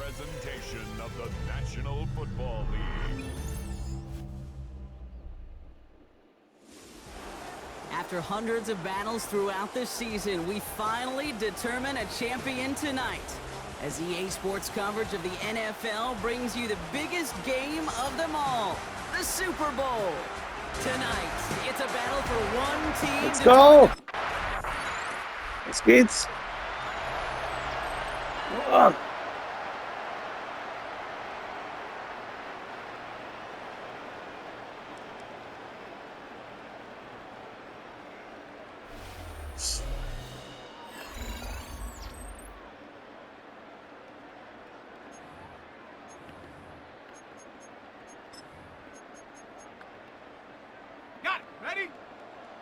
presentation of the National Football League. After hundreds of battles throughout the season, we finally determine a champion tonight. As EA Sports coverage of the NFL brings you the biggest game of them all, the Super Bowl. Tonight, it's a battle for one team. Let's go! Let's get. Oh.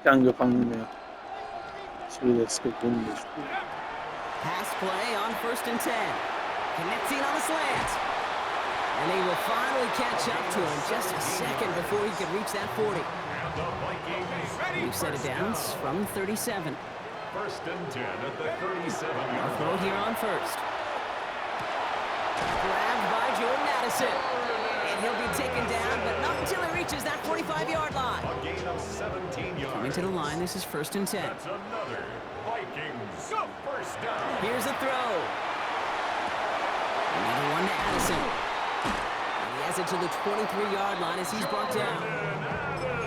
Angefangen let's get in this. Pass play on 1st and 10. Connecting on a slant. And they will finally catch up to him just a second before he could reach that 40. We've set it down from 37. 1st and 10 at the 37-yard line. Throw here on 1st. Grabbed by Jordan Addison. And he'll be taken down, but not until he reaches that 45-yard line. A gain of 17 yards. Coming to the line, this is 1st and 10. That's another Vikings first down. Here's the throw. Another one to Addison. And he has it to the 23-yard line as he's brought down.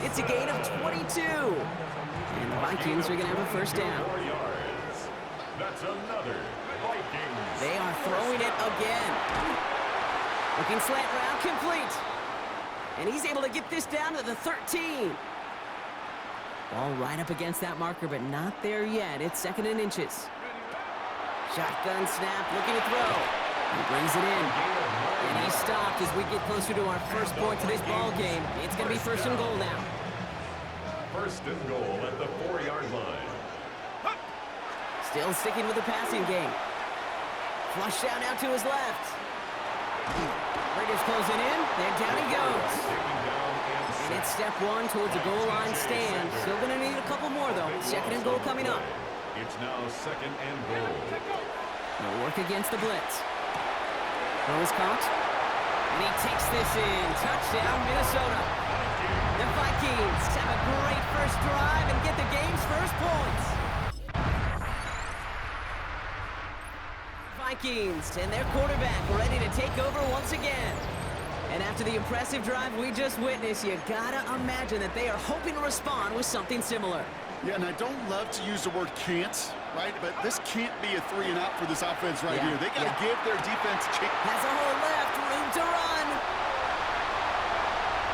It's a gain of 22. And the Vikings are going to have a first down. That's another Vikings. They are throwing it again. Looking slant route complete. And he's able to get this down to the 13. Ball right up against that marker, but not there yet. It's 2nd and inches. Shotgun snap, looking to throw. He brings it in. And he's stopped as we get closer to our first point to this ball game. It's going to be 1st and goal now. 1st and goal at the 4-yard line. Still sticking with the passing game. Flush down out to his left. Raiders closing in, then down he goes. And it's step 1 towards a goal line stand. Still going to need a couple more, though. 2nd and goal coming up. It's now 2nd and goal. They'll work against the blitz. Throw is caught. And he takes this in. Touchdown, Minnesota. The Vikings have a great first drive and get the game's first points. Vikings and their quarterback ready to take over once again. And after the impressive drive we just witnessed, you gotta imagine that they are hoping to respond with something similar. Yeah, and I don't love to use the word can't, right? But this can't be a 3 and out for this offense right here. They gotta give their defense a chance. Has a hole left, room to run.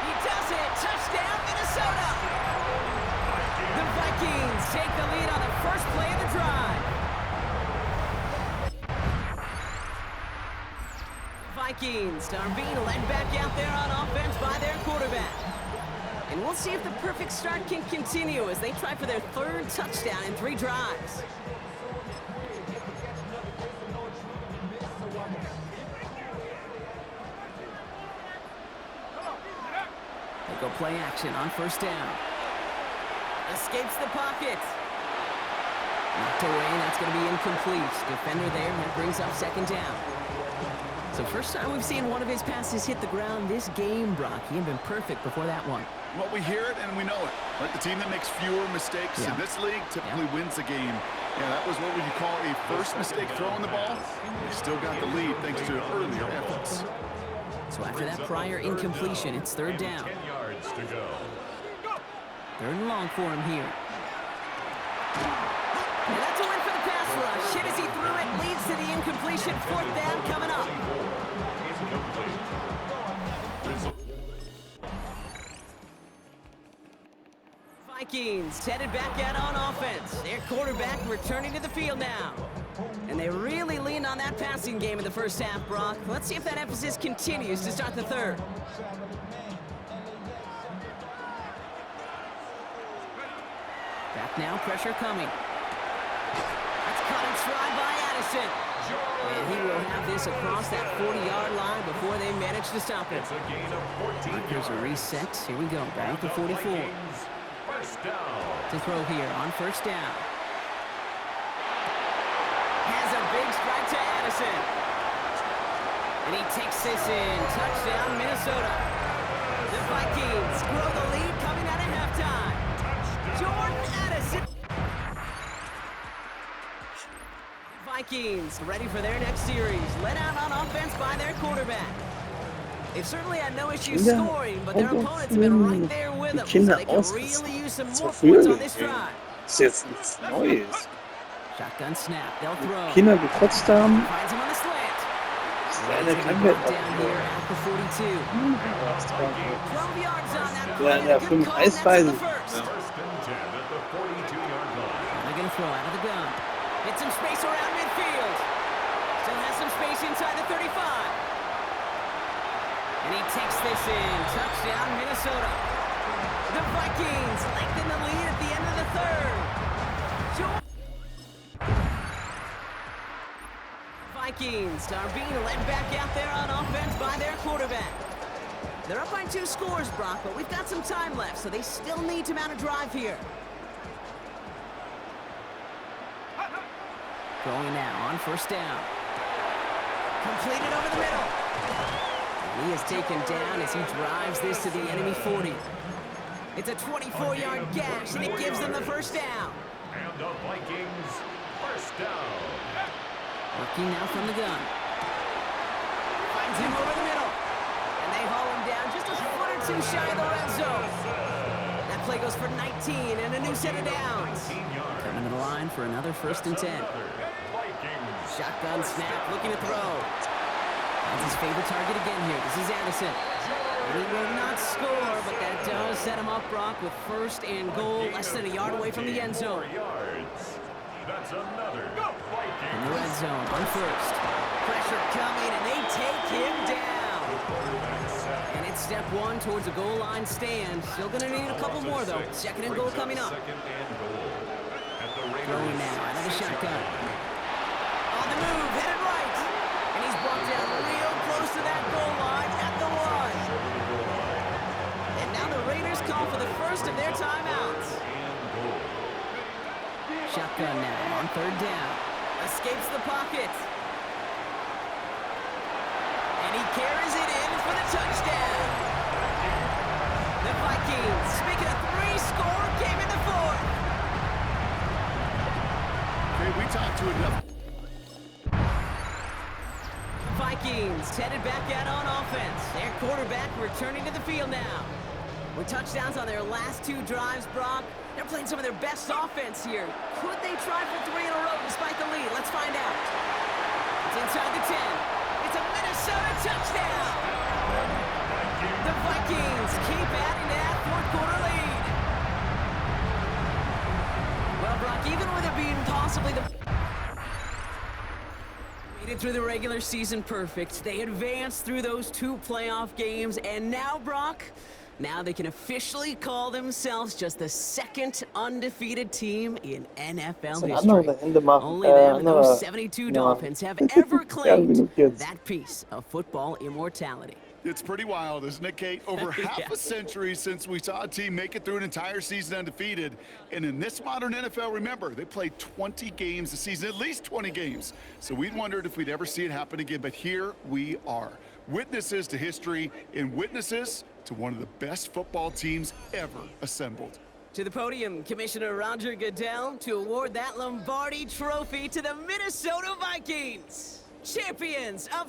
He does it, touchdown Minnesota. The Vikings take the lead on the first play of the drive. Vikings are being led back out there on offense by their quarterback. And we'll see if the perfect start can continue as they try for their 3rd touchdown in 3 drives. They go play action on 1st down. Escapes the pocket. Knocked away, that's going to be incomplete. Defender there, and that brings up 2nd down. So first time we've seen one of his passes hit the ground this game, Brock. He had been perfect before that one. Well, we hear it and we know it. Like the team that makes fewer mistakes in this league typically wins the game. Yeah, that was what would you call a first mistake throwing the ball. They still got the lead thanks to earlier efforts. So after that prior incompletion, it's 3rd down. 10 yards to go. 3rd and long for him here. And that's a win for the pass rush. Hit as he threw it, leads to the incompletion. 4th down coming up. Vikings headed back out on offense. Their quarterback returning to the field now. And they really leaned on that passing game in the first half, Brock. Let's see if that emphasis continues to start the 3rd. Back now, pressure coming. That's caught in stride by Addison. And he will have this across that 40-yard line before they manage to stop it. It's a gain of 14 yards. Here's a reset. Here we go. Back to 44. First down. To throw here on 1st down. Has a big strike to Addison. And he takes this in. Touchdown, Minnesota. The Vikings grow the lead coming out of halftime. Jordan Addison. Vikings ready for their next series. Let out on offense by their quarterback. They've certainly had no issues scoring, but their opponents have been right there with them, so they can really use some more points on this drive. Ist jetzt nichts Neues. Shotgun snap, they'll throw. Kinder gekotzt haben. Finds him on the slant. Seine He's Krankheit brought down here at the 42. 12 yards on that Ja, play. in der Good 5 call, that's to Eisweisen. the first. Ja. First and 10 at the 42-yard line. They're going to throw out of the gun. Get some space around midfield. Still has some space inside the 35. And he takes this in. Touchdown, Minnesota. The Vikings lengthen the lead at the end of the third. Vikings are being led back out there on offense by their quarterback. They're up by 2 scores, Brock, but we've got some time left, so they still need to mount a drive here. Going now on first down. Completed over the middle. He is taken down as he drives this to the enemy 40. It's a 24-yard gash, and it gives them the first down. And the Vikings first down. Working now from the gun. Finds him over the middle. And they haul him down just a foot or 2 shy of the red zone. That play goes for 19 and a new set of downs. Coming to the line for another first and 10. Shotgun snap, looking to throw. That's his favorite target again here. This is Addison. He will not score, but that does set him up, Brock, with first and goal, less than a yard away from the end zone. That's another In the red zone on first. Pressure coming, and they take him down. And it's step 1 towards a goal line stand. Still going to need a couple more, though. Second and goal coming up. Throwing now out of the shotgun. On the move, headed right. And he's brought down real close to that goal line at the 1. And now the Raiders call for the first of their timeouts. Shotgun now on third down. Escapes the pocket. And he carries it in for the touchdown. The Vikings, making a 3-score game in the 4th. Okay, we talked to enough. Vikings headed back out on offense. Their quarterback returning to the field now. With touchdowns on their last 2 drives, Brock, they're playing some of their best offense here. Could they try for 3 in a row despite the lead? Let's find out. It's inside the 10. It's a Minnesota touchdown. The Vikings keep adding to that 4th-quarter lead. Well, Brock, even with it being possibly the through the regular season perfect, they advanced through those 2 playoff games, and now, Brock, now they can officially call themselves just the 2nd undefeated team in NFL history. Only them and those 72 Dolphins have ever claimed that piece of football immortality. It's pretty wild, isn't it, Kate? Over half a century since we saw a team make it through an entire season undefeated. And in this modern NFL, remember, they played 20 games a season, at least 20 games. So we'd wondered if we'd ever see it happen again, but here we are. Witnesses to history and witnesses to one of the best football teams ever assembled. To the podium, Commissioner Roger Goodell, to award that Lombardi Trophy to the Minnesota Vikings, champions of